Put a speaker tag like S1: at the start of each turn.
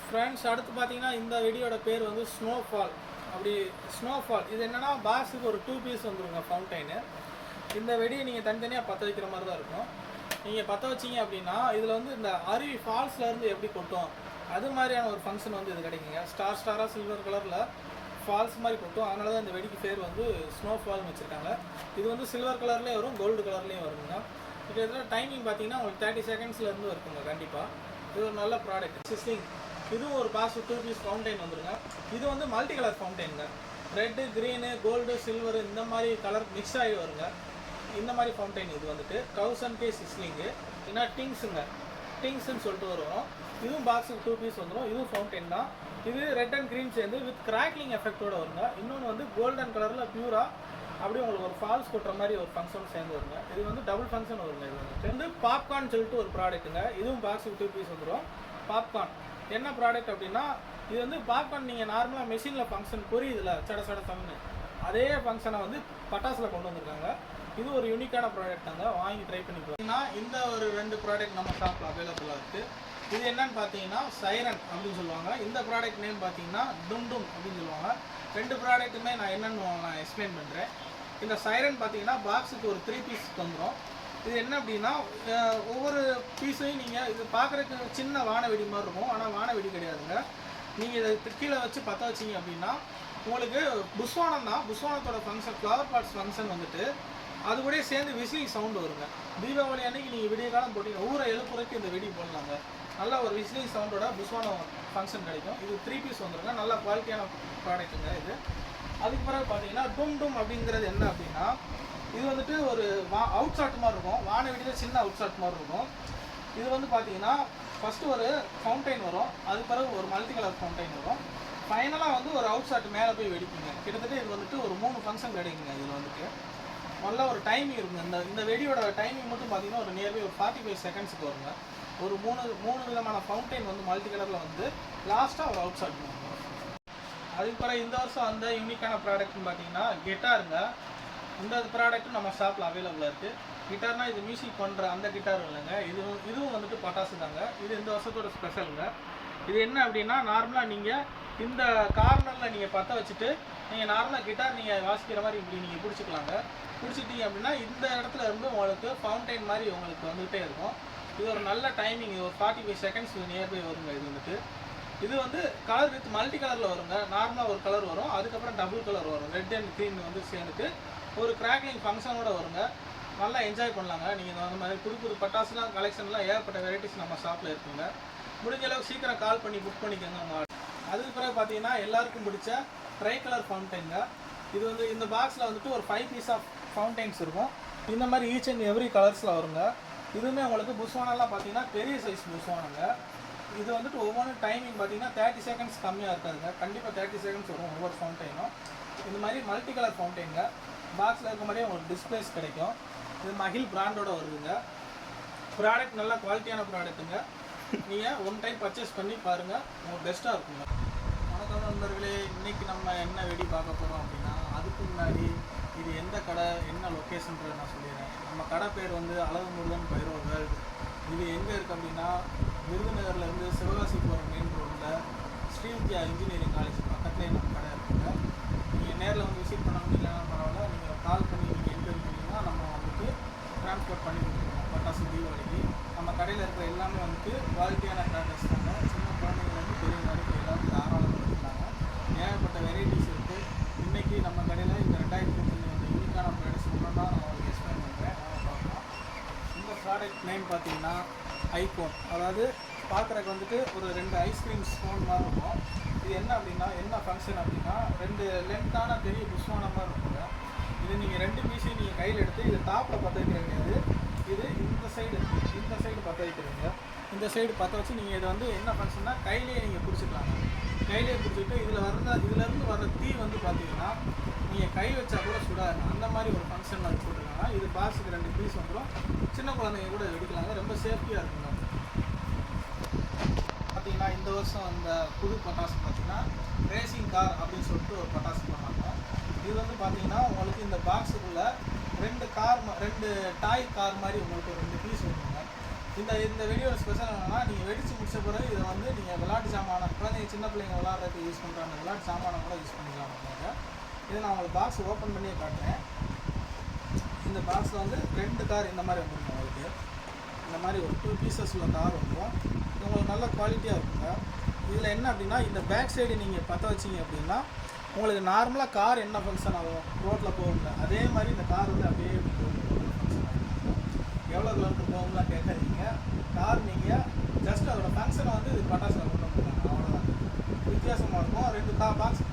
S1: Friends, அடுத்து பார்த்தீங்கன்னா இந்த வெடியோட பேர் வந்து ஸ்னோஃபால். அப்படி ஸ்னோஃபால் இது என்னென்னா பாக்ஸுக்கு ஒரு 2 பீஸ் வந்துருங்க ஃபவுண்டைனு. இந்த வெடியை நீங்கள் தனித்தனியாக பற்ற வைக்கிற மாதிரி தான் இருக்கும். நீங்கள் பற்ற வச்சிங்க அப்படின்னா இதில் வந்து இந்த அருவி ஃபால்ஸ்லேருந்து எப்படி கொட்டும் அது மாதிரியான ஒரு ஃபங்க்ஷன் வந்து இது கிடைக்குங்க. ஸ்டாராக சில்வர் கலரில் ஃபால்ஸ் மாதிரி கொட்டும். அதனால தான் இந்த வெடிக்கு பேர் வந்து ஸ்னோஃபால்னு வச்சுருக்காங்க. இது வந்து சில்வர் கலர்லேயும் வரும், கோல்டு கலர்லேயும் வருங்க. கிட்டத்தட்ட டைமிங் பார்த்தீங்கன்னா உங்களுக்கு 30 செகண்ட்ஸ்லேருந்து இருக்குங்க. கண்டிப்பாக இது ஒரு நல்ல ப்ராடக்ட். சிஸ்லிங் இதுவும் ஒரு பாக்ஸ் 2 பீஸ் ஃபவுண்டைன் வந்துருங்க. இது வந்து மல்டி கலர் ஃபவுண்டைனுங்க. ரெட்டு, க்ரீனு, கோல்டு, சில்வரு இந்த மாதிரி கலர் மிக்ஸ் ஆகி வருங்க. இந்த மாதிரி ஃபவுண்டைன் இது வந்துட்டு 1000 K சிஸ்லிங்கு. ஏன்னா டிங்ஸ்ன்னு சொல்லிட்டு வரும். இதுவும் பாக்ஸுக்கு 2 பீஸ் வந்துடும். இதுவும் ஃபவுண்டைன் தான். இது ரெட் அண்ட் க்ரீன் சேர்ந்து வித் கிராக்லிங் எஃபெக்டோட வருங்க. இன்னொன்று வந்து கோல்டன் கலரில் பியூராக அப்படியே உங்களுக்கு ஒரு ஃபால்ஸ் கொட்டுற மாதிரி ஒரு ஃபங்க்ஷன் சேர்ந்து வருங்க. இது வந்து டபுள் ஃபங்க்ஷன் வருங்க. இது வந்து பாப்கார்ன் சொல்லிட்டு ஒரு ப்ராடக்ட்டுங்க. இதுவும் பாக்ஸுக்கு 2 பீஸ் வந்துடும். பாப்கார்ன் என்ன ப்ராடக்ட் அப்படின்னா, இது வந்து பாப்கார்ன் நீங்கள் நார்மலாக மெஷினில் ஃபங்க்ஷன் புரியுதுல சட சம்னு அதே ஃபங்க்ஷனை வந்து பட்டாசில் கொண்டு வந்திருக்காங்க. இது ஒரு யூனிக்கான ப்ராடக்ட் தாங்க, வாங்கி ட்ரை பண்ணி பார்த்தீங்கன்னா இந்த ஒரு 2 ப்ராடக்ட் நம்ம ஷாப்பில் அவைலபிளாக இருக்குது. இது என்னன்னு பார்த்தீங்கன்னா சைரன் அப்படின்னு சொல்லுவாங்க. இந்த ப்ராடக்ட் நேம் பார்த்தீங்கன்னா டும் அப்படின்னு சொல்லுவாங்க. 2 ப்ராடக்ட்டுமே நான் என்னென்னு நான் எக்ஸ்பிளைன் பண்ணுறேன். இந்த சைரன் பார்த்தீங்கன்னா பாக்ஸுக்கு ஒரு 3 பீஸ் வந்துடும். இது என்ன அப்படின்னா ஒவ்வொரு பீஸையும் நீங்கள் இது பார்க்குறதுக்கு சின்ன வானவெடி மாதிரி இருக்கும், ஆனால் வானவெடி கிடையாதுங்க. நீங்கள் இதை கீழே வச்சு பற்ற வச்சிங்க அப்படின்னா உங்களுக்கு புஸ்வானம் தான். புஸ்வானத்தோட ஃபங்க்ஷன் ஃப்ளவர் பாட்ஸ் ஃபங்க்ஷன் வந்துட்டு அது கூட சேர்ந்து விசிலிங் சவுண்டு வருங்க. தீபாவளி அன்னைக்கு நீங்கள் விடிய காலம் போட்டிங்கன்னா ஊரை எழுப்புறதுக்கு இந்த வெடி போடலாங்க. நல்ல ஒரு விசிலிங் சவுண்டோட புஸ்வானம் ஃபங்க்ஷன் கிடைக்கும். இது 3 பீஸ் வந்துருங்க. நல்ல குவாலிட்டியான ப்ராடக்ட்டுங்க இது. அதுக்கு பிறகு பார்த்தீங்கன்னா டும் அப்படிங்கிறது என்ன அப்படின்னா, இது வந்துட்டு ஒரு அவுட் ஷாட் மாதிரி இருக்கும். வானவெடியில் சின்ன அவுட் ஷாட் மாதிரி இருக்கும். இது வந்து பார்த்தீங்கன்னா ஃபஸ்ட்டு ஒரு ஃபவுண்டைன் வரும், அதுக்கு பிறகு ஒரு மல்டி கலர் ஃபவுண்டைன் வரும், ஃபைனலாக வந்து ஒரு அவுட் ஷாட் மேலே போய் வெடிக்குங்க. கிட்டத்தட்ட இது வந்துட்டு ஒரு 3 ஃபங்க்ஷன் கிடைக்குங்க. இதில் வந்துட்டு நல்ல ஒரு டைமிங் இருக்குங்க. இந்த வெடியோட டைமிங் மட்டும் பார்த்தீங்கன்னா ஒரு நியர்பை ஒரு 45 செகண்ட்ஸுக்கு வருங்க. ஒரு மூணு விதமான ஃபவுண்டைன் வந்து மல்டி கலரில் வந்து லாஸ்ட்டாக ஒரு அவுட் ஷாட் பண்ணுவாங்க. அதுக்கு பிறகு இந்த வருஷம் அந்த யூனிக்கான ப்ராடக்ட்னு பார்த்தீங்கன்னா கிட்டாருங்க. இந்த ப்ராடக்ட்டும் நம்ம ஷாப்பில் அவைலபிளாக இருக்குது. கிட்டார்னால் இது மியூசிக் பண்ணுற அந்த கிட்டார் இல்லைங்க. இதுவும் வந்துட்டு பட்டாசு தாங்க. இது இந்த வருஷத்தோட ஸ்பெஷலுங்க. இது என்ன அப்படின்னா, நார்மலாக நீங்கள் இந்த கார்னரில் நீங்கள் பற்ற வச்சுட்டு நீங்கள் நார்மலாக கிட்டார் நீங்கள் வாசிக்கிற மாதிரி இப்படி நீங்கள் பிடிச்சிக்கலாங்க. பிடிச்சிட்டிங்க அப்படின்னா இந்த இடத்துல இருந்து உங்களுக்கு ஃபவுண்டைன் மாதிரி உங்களுக்கு வந்துகிட்டே இருக்கும். இது ஒரு நல்ல டைமிங். ஒரு 45 செகண்ட்ஸ் நியர்பை வருங்க. இது வந்துட்டு இது வந்து கலர் வித் மல்டி கலரில் வருங்க. நார்மலாக ஒரு கலர் வரும், அதுக்கப்புறம் டபுள் கலர் வரும். ரெட் அண்ட் க்ரீன் வந்து சேர்ந்துட்டு ஒரு கிராக்லிங் ஃபங்க்ஷனோட வருங்க. நல்லா என்ஜாய் பண்ணலாங்க. நீங்கள் அந்த மாதிரி புது பட்டாசுலாம் கலெக்ஷன்லாம் ஏகப்பட்ட வெரைட்டிஸ் நம்ம ஷாப்பில் இருக்குங்க. முடிஞ்ச அளவுக்கு சீக்கிரம் கால் பண்ணி புக் பண்ணிக்கோங்க உங்கள் ஆர்டர். அதுக்கு பிறகு பார்த்தீங்கன்னா எல்லாருக்கும் பிடிச்ச ட்ரை கலர் ஃபவுண்டைனுங்க. இது வந்து இந்த பாக்ஸில் வந்துட்டு ஒரு 5 பீஸ் ஆஃப் ஃபவுண்டைன்ஸ் இருக்கும். இந்த மாதிரி ஈச் அண்ட் எவ்ரி கலர்ஸில் வருங்க. இதுவுமே உங்களுக்கு புஸ்வானெல்லாம் பார்த்தீங்கன்னா பெரிய சைஸ் புஸ்வானங்க. இது வந்துட்டு ஒவ்வொரு டைமிங் பார்த்தீங்கன்னா 30 செகண்ட்ஸ் கம்மியாக இருக்காதுங்க. கண்டிப்பாக 30 செகண்ட்ஸ் வரும் ஒவ்வொரு ஃபவுண்டைனும். இந்த மாதிரி மல்டி கலர் ஃபவுண்டைனுங்க. பாக்ஸில் இருக்க மாதிரியே உங்களுக்கு டிஸ்பிளேஸ் கிடைக்கும். இது மகிழ் பிராண்டோட வருதுங்க. ப்ராடக்ட் நல்லா குவாலிட்டியான ப்ராடக்ட்டுங்க. நீங்கள் ஒன் டைம் பர்ச்சேஸ் பண்ணி பாருங்கள், உங்களுக்கு பெஸ்ட்டாக இருக்குங்க. வணக்கம் நண்பர்களே, இன்றைக்கி நம்ம என்ன வெடி பார்க்க போகிறோம் அப்படின்னா, அதுக்கு முன்னாடி இது எந்த கடை என்ன லொக்கேஷன்றதை நான் சொல்லிடுறேன். நம்ம கடை பேர் வந்து அழகு முருகன் பைரோ வேர்ல்டு. இது எங்கே இருக்குது அப்படின்னா, விருதுநகர்லேருந்து சிவகாசி போகிற மெயின் ரோட்டில் ஸ்ரீவித்யா இன்ஜினியரிங் காலேஜ் பக்கத்துலேயே நம்ம கடை இருக்குங்க. நீங்கள் நேரில் வந்து விசிட் பண்ண முடியலன்னா பரவாயில்ல, நீங்கள் கால் பண்ணி நீங்கள் எங்கே இருக்கீங்கன்னா நம்ம வந்துட்டு ட்ரான்ஸ்போர்ட் பண்ணி கொடுத்துருவோம். பட்டாசு தீபாவளிக்கு நம்ம கடையில் இருக்கிற எல்லாமே வந்துட்டு குவாலிட்டியான ப்ராடக்ட்ஸ் தாங்க. சின்ன குழந்தைங்கலேருந்து பெரியவங்க வரைக்கும் எல்லாரும் தாராளமாக எடுத்துக்கிறாங்க. ஏகப்பட்ட வெரைட்டிஸ் இருக்குது. இன்றைக்கி நம்ம கடையில் இந்த 2025 வந்து யூனிக்கான ப்ராடக்ட்ஸ் ஒன்றும் தான் நான் உங்களுக்கு எக்ஸ்பிளைன் பண்ணுறேன். பார்க்கலாம். இந்த ப்ராடக்ட் நேம் பார்த்தீங்கன்னா ஐகோன். அதாவது பார்க்குறக்கு வந்துட்டு ஒரு 2 ஐஸ்கிரீம் ஸ்பூன் மாதிரி இருக்கும். இது என்ன அப்படின்னா, என்ன ஃபங்க்ஷன் அப்படின்னா, 2 லென்த்தான பெரிய புஷ்வான மாதிரி இருக்குங்க. இது நீங்கள் 2 பீஸையும் நீங்கள் கையில் எடுத்து இது டாப்பில் பற்ற வைக்கிறது. இது இந்த சைடு பற்ற வைக்கிறீங்க. இந்த சைடு பற்ற வச்சு நீங்கள் இதை வந்து என்ன ஃபங்க்ஷன்னா கையிலேயே நீங்கள் பிடிச்சிக்கலாங்க. கையிலேயே பிடிச்சிட்டு இதிலேருந்து வர்ற தீ வந்து பார்த்தீங்கன்னா நீங்கள் கை வச்சா கூட சுடாது. அந்த மாதிரி ஒரு ஃபங்க்ஷன் அது போட்டுருக்காங்க. இது பாக்ஸுக்கு 2 பீஸ் வந்துடும். சின்ன குழந்தைங்க கூட எடுக்கலாங்க. ரொம்ப சேஃப்டியாக இருக்குங்க. பார்த்தீங்கன்னா இந்த வருஷம் அந்த புது பட்டாசு பார்த்தீங்கன்னா ரேசிங் கார் அப்படின்னு சொல்லிட்டு ஒரு பட்டாசு பண்ணாங்க. இது வந்து பார்த்தீங்கன்னா உங்களுக்கு இந்த பாக்ஸுக்குள்ளே 2 டாய் கார் மாதிரி உங்களுக்கு ஒரு 2 பீஸ் வந்துங்க. இந்த வீடியோட ஸ்பெஷல் என்னென்னா, நீங்கள் வெடித்து முடிச்ச பிறகு இதை வந்து நீங்கள் விளையாட்டு சாமான சின்ன பிள்ளைங்க விளாட்றதுக்கு யூஸ் பண்ணுறாங்க, விளையாட்டு சாமானை கூட யூஸ் பண்ணிக்கலாம் நம்ம. இதை நான் உங்களுக்கு பாக்ஸ் ஓப்பன் பண்ணியே காட்டுறேன். இந்த பாக்ஸில் வந்து 2 கார் இந்த மாதிரி வந்துருக்கும் உங்களுக்கு. இந்த மாதிரி ஒரு 2 பீசஸ் உள்ள கார் வந்துடும். இது உங்களுக்கு நல்ல குவாலிட்டியாக இருக்குங்க. இதில் என்ன அப்படின்னா, இந்த பேக் சைடு நீங்கள் பற்ற வச்சிங்க அப்படின்னா உங்களுக்கு நார்மலாக கார் என்ன ஃபங்க்ஷன் ஆகும் ரோட்டில் போகுங்க, அதே மாதிரி இந்த கார் வந்து அப்படியே ஃபங்க்ஷன் ஆகும். எவ்வளோ கிலோமீட்டர் போகும்லாம் கேட்காதீங்க. கார் நீங்கள் ஜஸ்ட் அதோட ஃபங்க்ஷனை வந்து இது பட்டாசில் கொண்டு வந்துருக்காங்க, அவ்வளோதான். வித்தியாசமாக இருக்கும். 2 பாக்ஸ்